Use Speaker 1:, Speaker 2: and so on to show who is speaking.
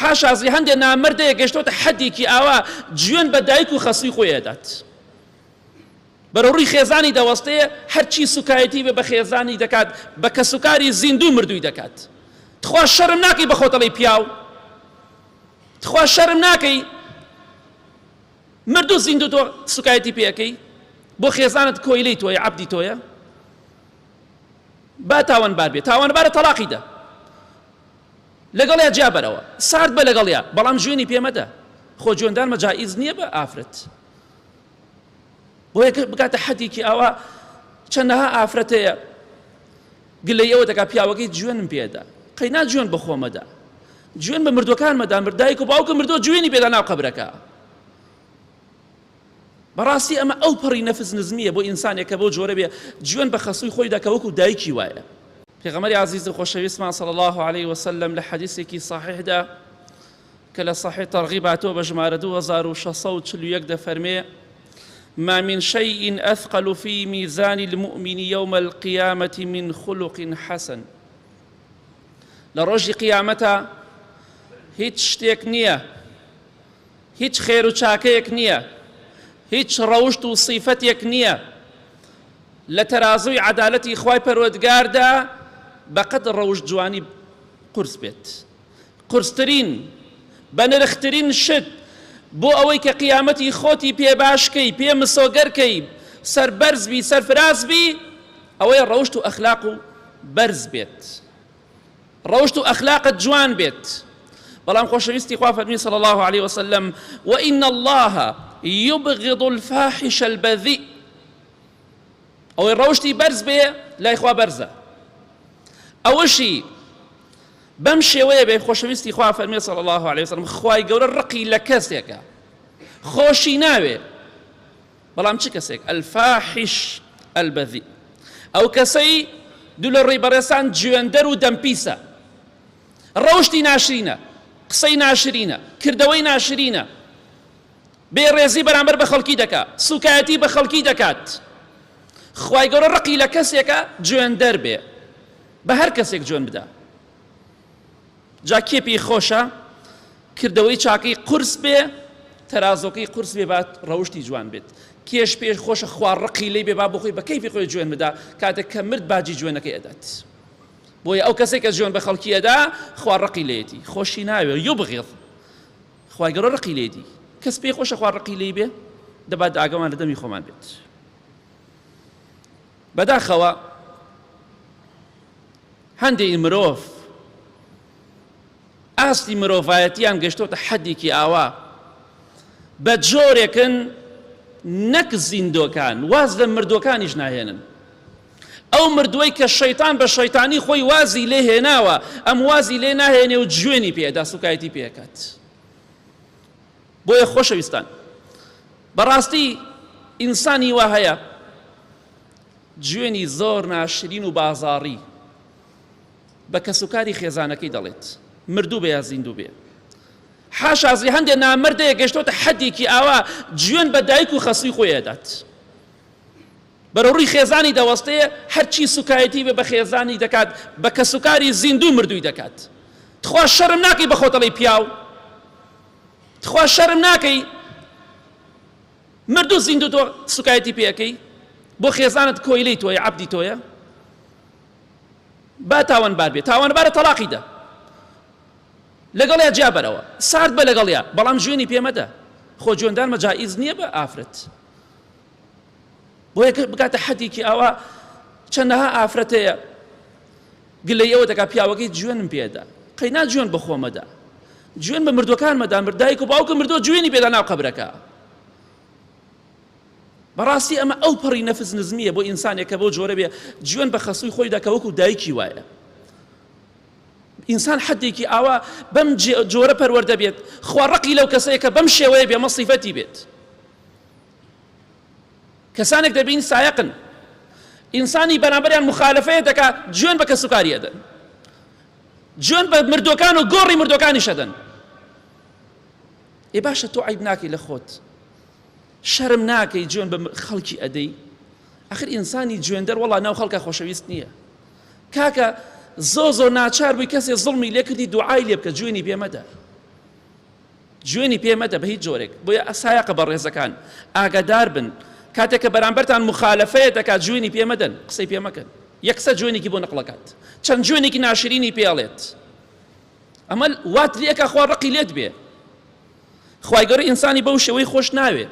Speaker 1: حاشازی هەندێک نامەردەیە گەشتۆتە حەدێکی ئاوا گوێن بە دایک و خەسووی خۆی ئەدات بەرەوڕووی خێزانی دەوەستەیە هەرچی سوکایەتی بە خێزانی دەکات بە کە سوکاری زیندوو مردووی دەکات تخوا شەرم ناکەی بە خۆتەڵی پیاو تخوا شەرم ناکەی مردوو زیندوو تۆ سوکایەتی پێەکەی بۆ خێزانت کۆیلەی تۆیە عەبدی تۆیە با تاوانبار بێت تاوانبارە تەلاقی دە لەگەڵیا جیا بەرەوە سارد بە لەگەڵیا بەڵام ژوێنی پێمەدە خۆ جوێندارمە جائیز نییە بە ئافرەت بۆ یەکە بکاتە حەدێکی ئاوا چەندەها ئافرەتەیە گلەی ئەوە دەکات پیاوەکەی جوێنم پێدا قەینا جوێن بە خۆمەدا جوێن بە مردوەکانمەدا مردایک و باوکە مردووە جوێنی پێدا ناو قەبرەکە بەڕاستی ئەمە ئەو پەڕی نەفس نزمیە بۆ ئینسانێکە بۆ جۆرە بێ جوێن بە خەسووی خۆی دەکە وەکو دایکی وایە پێغەمبەری عەزیز و خۆشەویستمان صلی الله عليه وسلم لە حەدیثێکی صحیحدا کە لە صحیح تەرغیب هاتووە بە ژمارە 2641 دەفەرمێ ما من شيء أثقل في ميزان المؤمن يوم القيامة من خلق حسن لروج قيامتها هيت شتيك نية هيت خير وشاكيك نية هيت روشت وصيفتك نية لترازوي عدالتي إخواي پروردگار دا بقدر روش جواني قرص بيت قرصترين بنرخترين شد بۆ ئەوەی کە قیامەتی خۆتی پێ باشکەی پێ مسۆگەرکەی سەربەرز بی سەرفراز بی ئەوەی ڕەوشت و ئەخلاق و بەرز بێت ڕەوشت و ئەخلاقت جوان بێت بەڵام خۆشەویستی خوا فەرمی صلی الله عليه وسلم وإن الله يبغض الفاحش البذيء ئەوەی ڕەوشتی بەرز بێ لای خوا بەرزە ئەوەشی بەم شێوەیە بێ خۆشەویستی خوا فەرمێ صلی الله عليه وسلم خوای گەورە ڕقی لە کەسێکە خۆشی ناوێ بەڵام چ کەسێک الفاحش البذيء ئەو کەسەی دوو لە ڕێی بەڕێسان جوێندەر و دەمپیسە ڕەوشتی ناشرینە قسەی ناشرینە کردەوەی ناشرینە بێڕێزی بەرامبەر بە خەڵکی دەکات سوکایەتی بە خەڵکی دەکات خوای گەورە ڕقی لە کەسێکە جوێندەر بێ بە هەر کەسێک جوێن بدە جا کێپی خۆشە کردەوەی چاکەی قورس بێ تەرازۆکەی قورس بێ بات ڕەوشتی جوان بێت کێش پێش خۆشە خوا ڕقی لێ بێ با بۆ خۆی بە کەیفی خۆی جوێن بدا کاتێک کە مرد باجی جوێنەکەی ئەدات بۆیە ئەو کەسێک کە جوێن بە خەڵکی ئەدا خوا ڕقی لێتی خۆشی ناوێ یوبغض خوای گەورە ڕقی لێدی کەس پێی خۆشە خوا ڕقی لێ بێ دەبات ئاگامان لە دەمی خۆمان بێت بەداخەوە هەندێک مرۆڤ ئاستی مرۆڤایەتیان گەشتۆتە حەدێکی ئاوا بە جۆرێکن نەک زیندۆکان واز لە مردوەکانیش ناهێنن ئەو مردووەی کە شەیتان بە شەیتانی خۆی وازی لێ هێناوە ئەم وازی لێ ناهێنێ و جوێنی پێدا سوکایەتی پێکات بۆیە خۆشەویستان بەڕاستی ئینسانی وا هەیە جوێنی زۆر ناشرین و بازاڕی بە کەسوکاری خێزانەکەی دەڵێت مردوو بێ یا زیندوو بێ حاشازی هەندێک نامەردەیە گەشتۆتە حەدێکی ئاوا جوێن بە دایک و خەسووی خۆی ئەدات بەرەوڕووی خێزانی دەوەستەیە هەرچی سوکایەتی بە خێزانی دەکات بە کە سوکاری زیندوو مردووی دەکات تخوا شەرم ناکەی بە خۆتەڵی پیاو تخوا شەرم ناکەی مردوو زیندوو تۆ سوکایەتی پێەکەی بۆ خێزانت کۆیلەی تۆیە عەبدی تۆیە با تاوانبار بێت تاوانبارە تەلاقی دە لەگەڵیا جیا بەرەوە سارد بە لەگەڵیا بەڵام ژوێنی پێمەدە خۆ جوێندارمە جائیز نییە بە ئافرەت بۆ یەکە بکاتە حەدێکی ئاوا چەندەها ئافرەتەیە گلەی ئەوە دەکات پیاوەکەی جوێنم پێدا قەینا جوێن بە خۆمەدا جوێن بە مردوەکانمەدا مردایک و باوکە مردووە جوێنی پێدا ناو قەبرەکە بەڕاستی ئەمە ئەو پەڕی نەفس نزمیە بۆ ئینسانێکە بۆ جۆرە بێ جوێن بە خەسووی خۆی دەکە وەکو دایکی وایە ئینسان حەدێکی ئاوا بەم جۆرە پەروەردە بێت خوا ڕقی لەو کەسەیە کە بەم شێوەیە بێ مەصیفەتی بێت کەسانێک دەبین سایقن ئینسانی بەرامبەریان مخالفەیە دەکا جوێن بە کەسوکاری ئەدەن جوێن بە مردوەکان و گۆڕی مردوەکانیش ئەدەن ئێ باشە تۆ عیب ناکەی لە خۆت شەرم ناکەی جوێن بە خەڵکی ئەدەی ئاخر ئینسانی جوێندەر وەڵا ناو خەڵکە خۆشەویست نییە کاکە زۆر ناچار بووی کەسێ زڵمی لێ کردی دوعای لێ بکە جوێنی پێمەدە جوێنی پێمەدە بە هیچ جۆرێک. بۆیە ئەسایەقە بە ڕێزەکان ئاگادار بن کاتێک کە بەرامبەرتان مخالەفەیە دەکات جوێنی پێمەدەن، قسەی پێمەکەن، یەکسەر جوێنێکی بۆ نەقڵەکات، چەند جوێنێکی ناشرینی پێڵێت، ئەمە وات لێکە خوا ڕقی لێت بێ. خوای گەورە ئینسانی بەو شێوەی خۆش ناوێ.